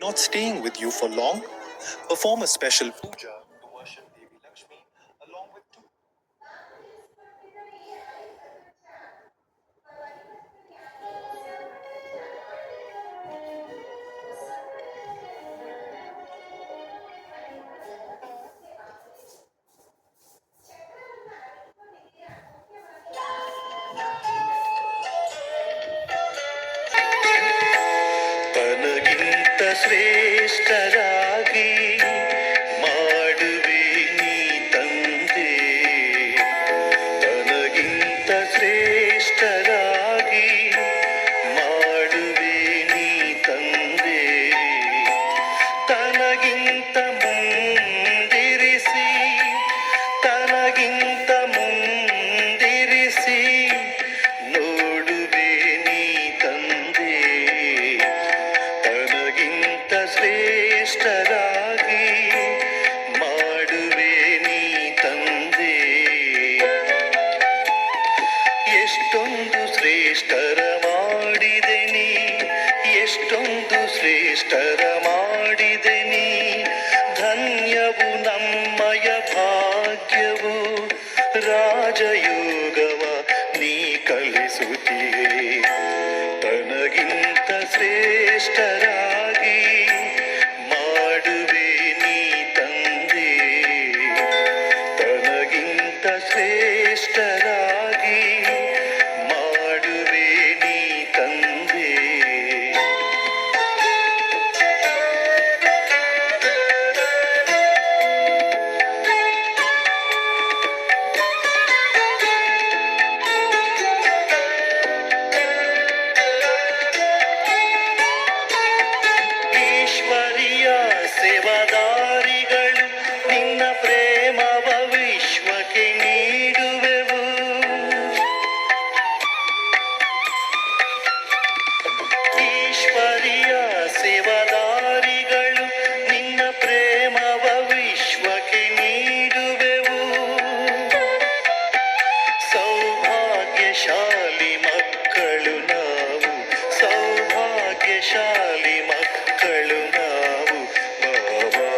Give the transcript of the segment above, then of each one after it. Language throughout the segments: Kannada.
not staying with you for long, perform a special puja to worship Devi Lakshmi along with two. ತನಗಿಂತ ಶ್ರೇಷ್ಠರಾಗಿ ಮಾಡುವೆ ನೀ ತಂದೆ, ತನಗಿಂತ ಶ್ರೇಷ್ಠರಾಗಿ ಮಾಡುವೆ ನೀ ತಂದೆ, ತನಗಿಂತ ಮುಂದಿರಿಸಿ ತನಗಿಂತ ಮುಂದಿರಿಸಿ ನೋಡುವೆ ನೀ ತಂದೆ, ತನಗಿಂತ ಶ್ರೇಷ್ಠರಾಗಿ ಮಾಡುವೆ ನೀ ತಂದೆ. ಎಷ್ಟೊಂದು ಶ್ರೇಷ್ಠರ ಮಾಡಿದೆ ನೀ, ಎಷ್ಟೊಂದು ಶ್ರೇಷ್ಠರ ಮಾಡಿದೆ ನೀ, ಧನ್ಯವು ನಮ್ಮಯ ಭಾಗ್ಯವು, ರಾಜಯೋಗವ ನೀ ಕಲಿಸುತ್ತೀಯೇ. ತನಗಿಂತ ಶ್ರೇಷ್ಠರಾಗಿ ಮಾಡುವೆ ನೀ ತಂದೆ, ತನಗಿಂತ ಶ್ರೇಷ್ಠರಾಗಿ ಮಾಡುವೆ ನೀ ತಂದೆ. ಈಶ್ವರಿಯ ಸೇವಾದಾರಿಗಳು ನಿನ್ನ ಪ್ರೇಮವ ವಿಶ್ವಕ್ಕೆ ನೀಡುವೆವು. ಈಶ್ವರಿಯ ಸೇವಾದಾರಿಗಳು ನಿನ್ನ ಪ್ರೇಮವ ವಿಶ್ವಕ್ಕೆ ನೀಡುವೆವು. ಸೌಭಾಗ್ಯಶಾಲಿ ಮಕ್ಕಳು ನಾವು, ಸೌಭಾಗ್ಯಶಾಲಿ ಮಕ್ಕಳು ನಾವು, ಬಾಬಾ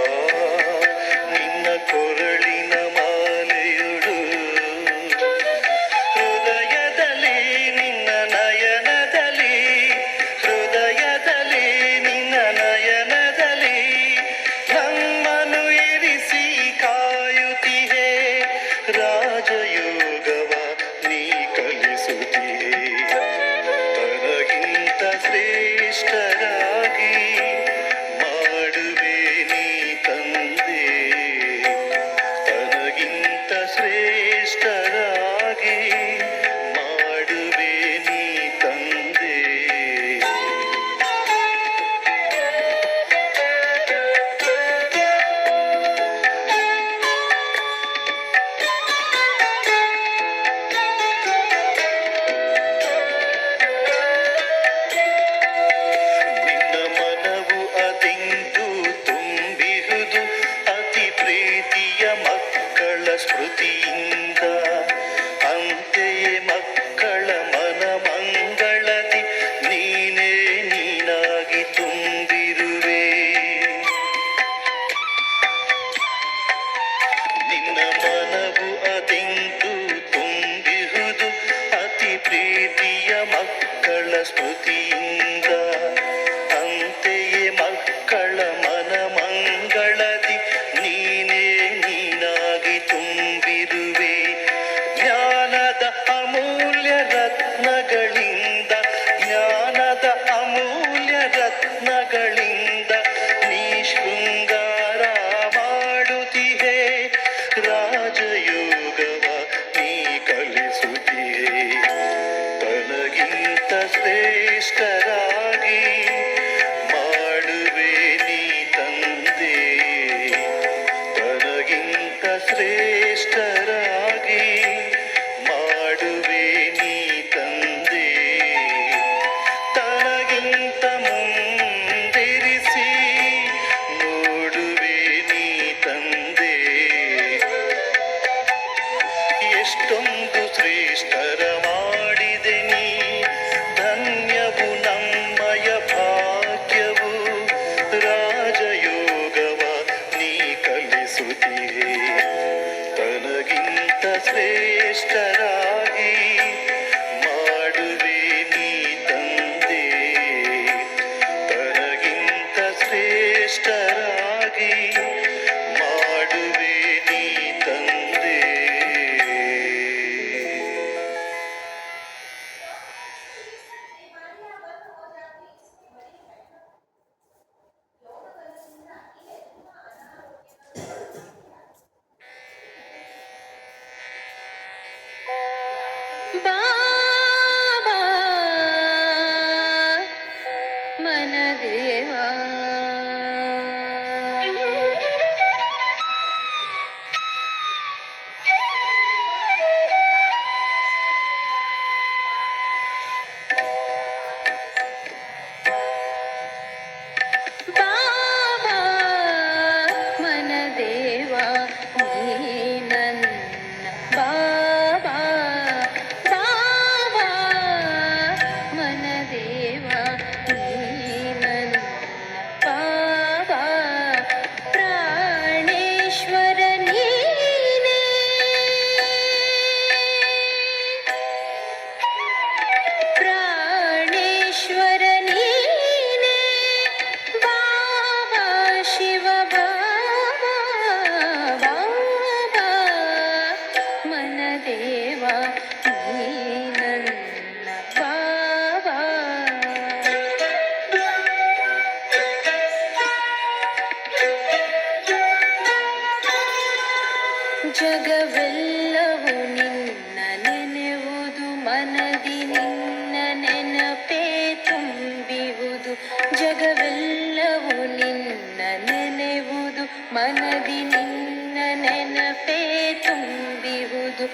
ಜಗವೆಲ್ಲವೂ ನಿನ್ನ ನೆನೆಯುವುದು ಮನದಿ ನಿನ್ನ ನೆನಪೇ ತುಂಬಿಹುದು ಜಗವೆಲ್ಲವೂ ನಿನ್ನ ನೆನೆಯುವುದು ಮನದಿ ನಿನ್ನ ನೆನಪೇ ತುಂಬಿಹುದು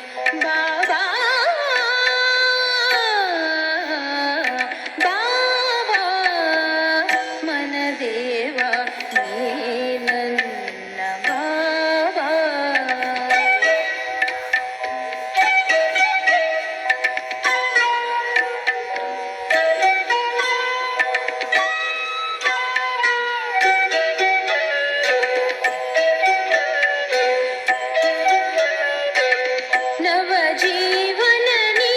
ಬಾಬಾ ಬಾಬಾ ಮನದೇವ ನೀ ನನ್ನ ಬಾಬಾ ನವ ಜೀವನ ನೀ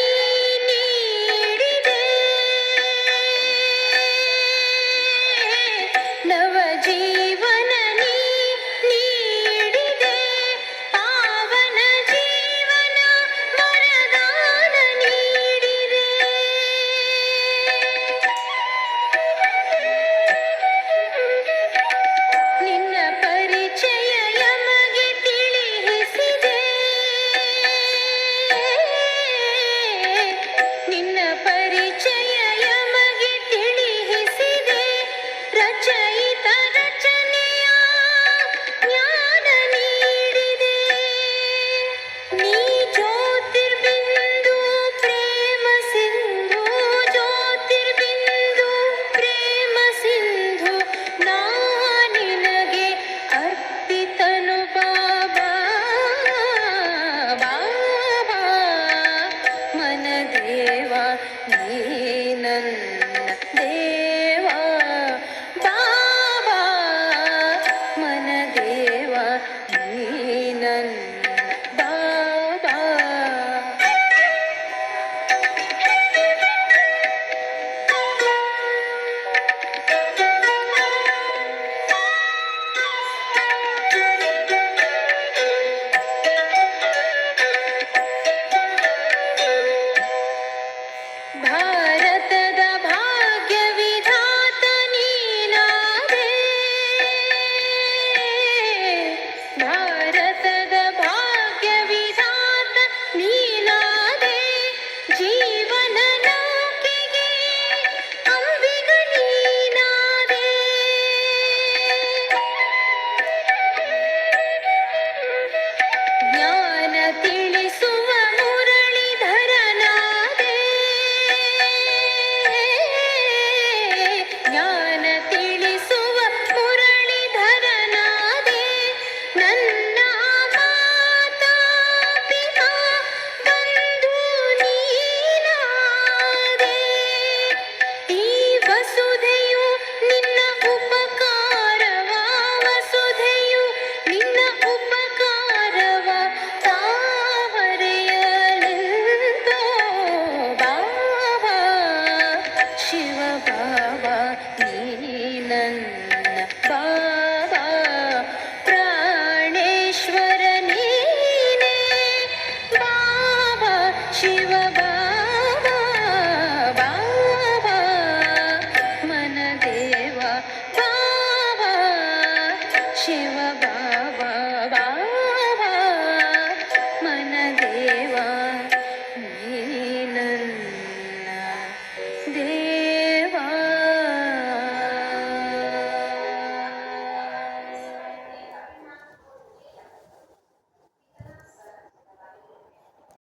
ನೀಡಿದೆ ನವ ಜೀವನ ನೀ ನೀಡಿದೆ ಪಾವನ ಜೀವನ ವರದಾನ ನೀಡಿದೆ ನಿನ್ನ ಪರಿಚಯ ಯಮಗೆ ತಿಳಿಸಿದೆ ನಿನ್ನ ಪರಿಚಯ ಯಮಗೆ ತಿಳಿಸಿದೆ ರಚಯಿತರ